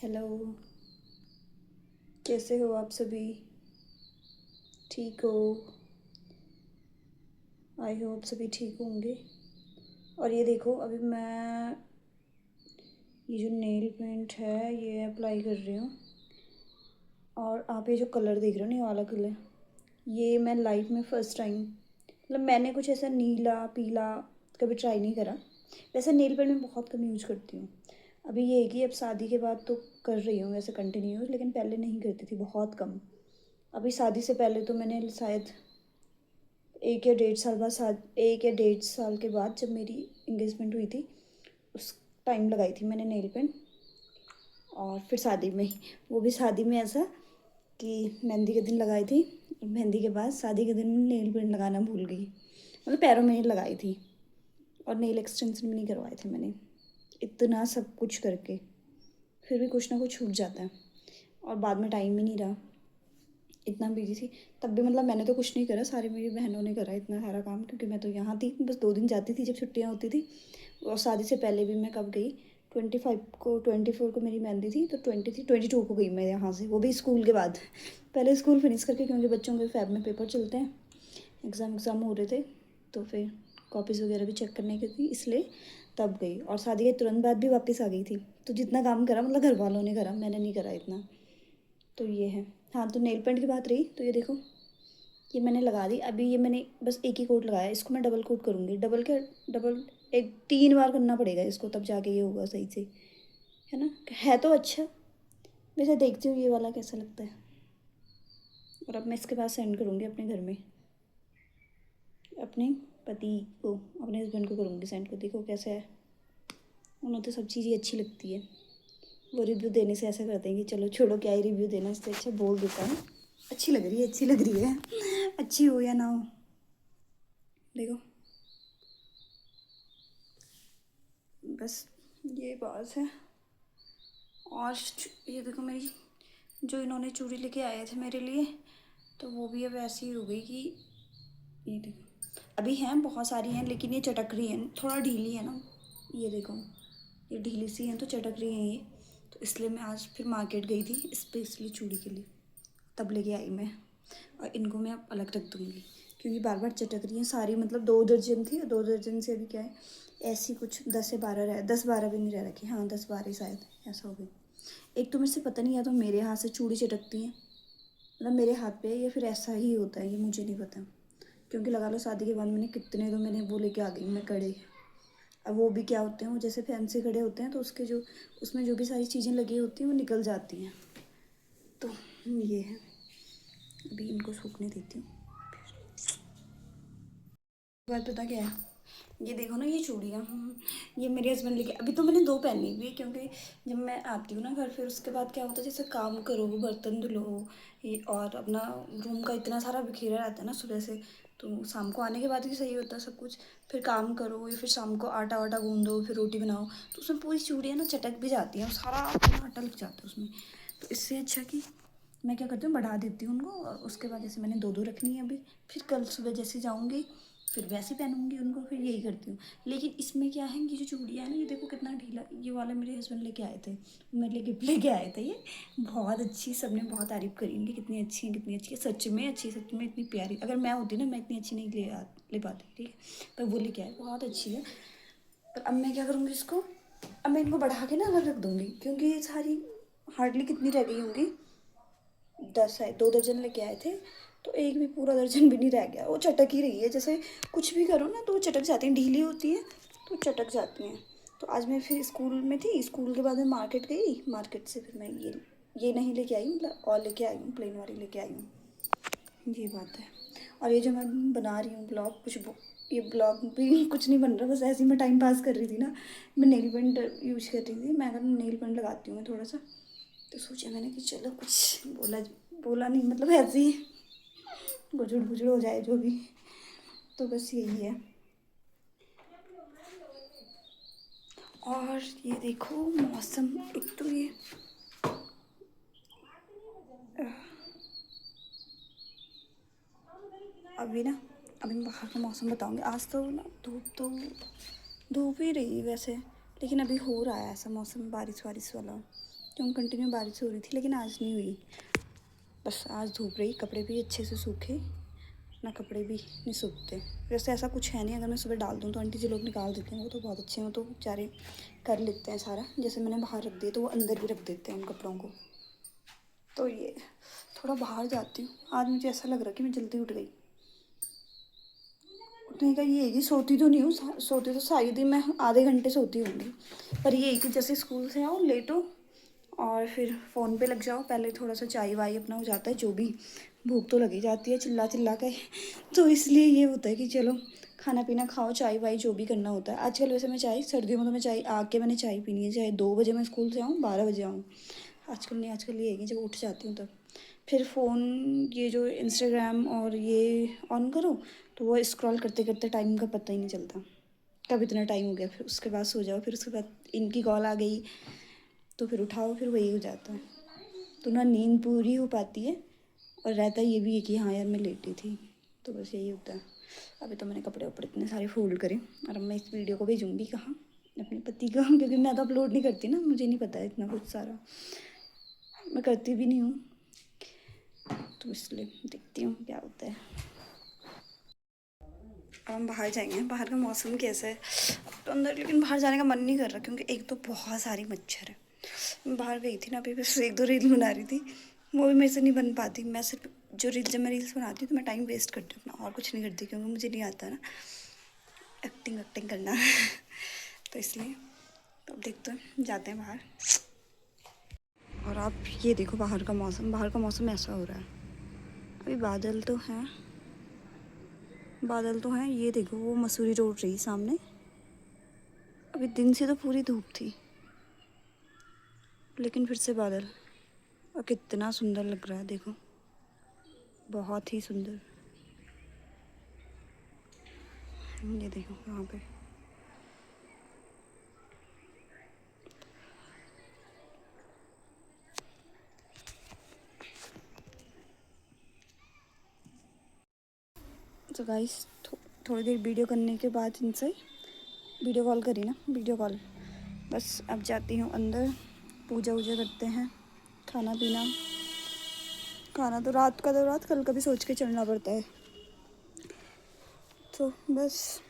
Hello. कैसे हो आप सभी? ठीक हो? आई होप सभी ठीक होंगे। और ये देखो, अभी मैं ये जो नेल पेंट है ये अप्लाई कर रही हूँ। और आप ये जो कलर देख रहे हो ना, ये वाला कलर, ये मैं लाइफ में फ़र्स्ट टाइम, मतलब मैंने कुछ ऐसा नीला पीला कभी ट्राई नहीं करा। वैसे नेल पेंट मैं बहुत कम यूज करती हूँ। अभी ये है कि अब शादी के बाद तो कर रही हूँ वैसे कंटिन्यू, लेकिन पहले नहीं करती थी, बहुत कम। अभी शादी से पहले तो मैंने शायद 1 या 1.5 साल के बाद, जब मेरी इंगेजमेंट हुई थी उस टाइम लगाई थी मैंने नेल पेंट। और फिर शादी में, वो भी शादी में ऐसा कि मेहंदी के दिन लगाई थी, और मेहंदी के बाद शादी के दिन नेल पेंट लगाना भूल गई। मतलब पैरों में ही लगाई थी, और नेल एक्सटेंशन भी नहीं करवाए थे मैंने। इतना सब कुछ करके फिर भी कुछ ना कुछ छूट जाता है, और बाद में टाइम ही नहीं रहा, इतना बिजी थी। तब भी मतलब मैंने तो कुछ नहीं करा, सारी मेरी बहनों ने करा इतना सारा काम, क्योंकि मैं तो यहाँ थी, बस 2 दिन जाती थी जब छुट्टियाँ होती थी। और शादी से पहले भी मैं कब गई, 24 को मेरी मेहंदी थी, तो 22 को गई मैं यहाँ से, वो भी स्कूल के बाद। पहले स्कूल फिनिश करके, क्योंकि बच्चों के फैब में पेपर चलते हैं, एग्ज़ाम हो रहे थे, तो फिर कॉपीज़ वगैरह भी चेक करने की थी, इसलिए तब गई। और शादी के तुरंत बाद भी वापस आ गई थी। तो जितना काम करा मतलब घर वालों ने करा, मैंने नहीं करा इतना। तो ये है। हाँ, तो नेल पेंट की बात रही, तो ये देखो, ये मैंने लगा दी। अभी ये मैंने बस एक ही कोट लगाया, इसको मैं डबल कोट करूँगी। डबल एक 3 बार करना पड़ेगा इसको, तब जाके ये होगा सही से, है ना? है तो अच्छा। वैसे देखती हूँ ये वाला कैसा लगता है। और अब मैं इसके बाद सेंड करूँगी अपने घर में, अपने पति को, अपने हस्बैंड को करूँगी सेंड को, देखो कैसा है। उन्हें तो सब चीज़ ही अच्छी लगती है। वो रिव्यू देने से ऐसा करते हैं कि चलो छोड़ो, क्या ही रिव्यू देना, इससे अच्छा बोल देता है अच्छी लग रही है, अच्छी लग रही है। अच्छी हो या ना हो, देखो, बस ये बात है। और ये देखो मेरी, जो इन्होंने चूड़ी लेके आए थे मेरे लिए, तो वो भी अब ऐसी ही हो गई कि, ये देखो, अभी हैं बहुत सारी हैं, लेकिन ये चटक रही हैं, थोड़ा ढीली है ना। ये देखो, ये ढीली सी हैं तो चटक रही हैं ये। तो इसलिए मैं आज फिर मार्केट गई थी स्पेशली चूड़ी के लिए, तब लेके आई मैं। और इनको मैं अब अलग रख दूँगी, क्योंकि बार बार चटक रही हैं सारी। मतलब 2 दर्जन थी, और 2 दर्जन से अभी क्या है, ऐसी कुछ 10 से 12 रह, 10-12 भी नहीं रह रखी, हाँ 10-12 शायद ऐसा हो गई। एक तो मेरे से पता नहीं, या तो मेरे हाथ से चूड़ी चटकती हैं, मतलब मेरे हाथ पे, या फिर ऐसा ही होता है, ये मुझे नहीं पता। क्योंकि लगा लो शादी के बाद मैंने कितने, तो मैंने वो लेके आ गई मैं कड़े। अब वो भी क्या होते हैं, वो जैसे फैंसी कड़े होते हैं, तो उसके जो, उसमें जो भी सारी चीज़ें लगी होती हैं वो निकल जाती हैं। तो ये है, अभी इनको सूखने देती हूँ। बात पता क्या है, ये देखो ना, ये चूड़ियाँ, ये मेरे हस्बैंड लेके, अभी तो मैंने 2 पहनी हुई है, क्योंकि जब मैं आती हूँ ना घर, फिर उसके बाद क्या होता है, जैसे काम करो, बर्तन धुलो, ये और अपना रूम का इतना सारा बिखेरा रहता है ना सुबह से, तो शाम को आने के बाद ही सही होता है सब कुछ। फिर काम करो, या फिर शाम को आटा वाटा गूँदो, फिर रोटी बनाओ, तो उसमें पूरी चूड़ियाँ ना चटक भी जाती हैं, और सारा अपना आटा लग जाता है उसमें। तो इससे अच्छा कि मैं क्या करती हूँ, बढ़ा देती हूँ उनको, और उसके बाद जैसे मैंने 2-2 रखनी है अभी, फिर कल सुबह जैसे जाऊँगी फिर वैसे पहनूंगी उनको, फिर यही करती हूँ। लेकिन इसमें क्या है, ये जो चूड़ियाँ है ना, ये देखो कितना ढीला, ये वाला मेरे हस्बैंड लेके आए थे, मेरे लिए गिफ्ट लेके आए थे। ये बहुत अच्छी, सबने बहुत तारीफ़ करी इनकी, कितनी अच्छी है, कितनी अच्छी है, सच में अच्छी, सच में इतनी प्यारी। अगर मैं होती ना, मैं इतनी अच्छी नहीं ले पाती, ठीक है, पर वो लेके आए, बहुत अच्छी है। पर अब मैं क्या करूँगी इसको, अब मैं इनको बढ़ा के ना अलग रख दूँगी, क्योंकि ये सारी हार्डली कितनी रह गई होंगी, 10 है, 2 दर्जन लेके आए थे, तो एक भी पूरा दर्जन भी नहीं रह गया। वो चटक ही रही है, जैसे कुछ भी करो ना तो वो चटक जाती हैं, ढीली होती है तो चटक जाती हैं। तो आज मैं फिर स्कूल में थी, स्कूल के बाद मैं मार्केट गई, मार्केट से फिर मैं ये नहीं लेके आई, मतलब और लेके आई हूँ, प्लेन वाली लेके आई हूँ, ये बात है। और ये जो मैं बना रही हूँ ब्लॉग, ये ब्लॉग भी कुछ नहीं बन रहा, बस ऐसे ही मैं टाइम पास कर रही थी ना। मैं नेल पेंट यूज कर रही थी, मैं अगर नेल पेंट लगाती हूँ मैं थोड़ा सा, तो सोचा मैंने कि चलो कुछ बोला नहीं, मतलब ऐसे ही गुजड़ गुजड़ हो जाए जो भी। तो बस यही है। और ये देखो मौसम, एक तो ये अभी ना, अभी मैं बाहर का मौसम बताऊंगी। आज तो ना धूप ही रही वैसे, लेकिन अभी हो रहा है ऐसा मौसम, बारिश वारिश वाला। क्यों कंटिन्यू बारिश हो रही थी, लेकिन आज नहीं हुई। बस आज धूप रही, कपड़े भी अच्छे से सूखे ना, कपड़े भी नहीं सूखते। वैसे ऐसा कुछ है नहीं, अगर मैं सुबह डाल दूँ तो आंटी जी लोग निकाल देते हैं, वो तो बहुत अच्छे हैं, वो तो बेचारे कर लेते हैं सारा। जैसे मैंने बाहर रख दिए तो वो अंदर भी रख देते हैं उन कपड़ों को। तो ये थोड़ा बाहर जाती हूँ। आज मुझे ऐसा लग रहा है कि मैं जल्दी उठ गई। उठने का ये है कि सोती तो नहीं हूँ, सोती तो शायद ही मैं आधे घंटे सोती होंगी, पर ये है कि जैसे स्कूल से आओ लेटो और फिर फ़ोन पे लग जाओ। पहले थोड़ा सा चाय वाय अपना हो जाता है, जो भी भूख तो लगी जाती है चिल्ला चिल्ला के। तो इसलिए ये होता है कि चलो खाना पीना खाओ, चाय वाय जो भी करना होता है। आजकल वैसे मैं चाय, सर्दियों में तो मैं चाय आके मैंने चाय पीनी है, चाहे 2 बजे मैं स्कूल से आऊँ 12 बजे आऊँ। आजकल नहीं, आजकल ये है कि जब उठ जाती हूँ तब फिर फ़ोन, ये जो इंस्टाग्राम और ये ऑन करो तो वो स्क्रॉल करते करते टाइम का पता ही नहीं चलता कब इतना टाइम हो गया। फिर उसके बाद सो जाओ, फिर उसके बाद इनकी कॉल आ गई तो फिर उठाओ, फिर वही हो जाता है। तो ना नींद पूरी हो पाती है और रहता ये भी है कि हाँ यार मैं लेटी थी। तो बस यही होता है। अभी तो मैंने कपड़े वपड़े इतने सारे फोल्ड करे और अब मैं इस वीडियो को भेजूँगी कहाँ, अपने पति को, क्योंकि मैं तो अपलोड नहीं करती ना, मुझे नहीं पता है इतना कुछ सारा, मैं करती भी नहीं हूँ। तो इसलिए देखती हूँ क्या होता है। अब हम बाहर जाएंगे। बाहर का मौसम कैसा है अब तो अंदर, लेकिन बाहर जाने का मन नहीं कर रहा क्योंकि एक तो बहुत सारी मच्छर है। मैं बाहर गई थी ना अभी, बस 1-2 रील बना रही थी, वो भी मेरे से नहीं बन पाती। मैं सिर्फ जो रील, जब मैं रील्स बनाती हूँ तो मैं टाइम वेस्ट करती हूँ अपना, और कुछ नहीं करती क्योंकि मुझे नहीं आता ना एक्टिंग करना। तो इसलिए तो अब देखते हैं, जाते हैं बाहर। और आप ये देखो बाहर का मौसम, बाहर का मौसम ऐसा हो रहा है। अभी बादल तो हैं, बादल तो हैं, ये देखो वो मसूरी रोड रही सामने। अभी दिन से तो पूरी धूप थी, लेकिन फिर से बादल, और कितना सुंदर लग रहा है देखो, बहुत ही सुंदर। ये देखो यहाँ पे। तो गाइस थोड़ी देर वीडियो करने के बाद इनसे वीडियो कॉल करी ना, वीडियो कॉल, बस अब जाती हूँ अंदर, पूजा वूजा करते हैं, खाना पीना। खाना तो रात का, तो रात कल का भी सोच के चलना पड़ता है। तो बस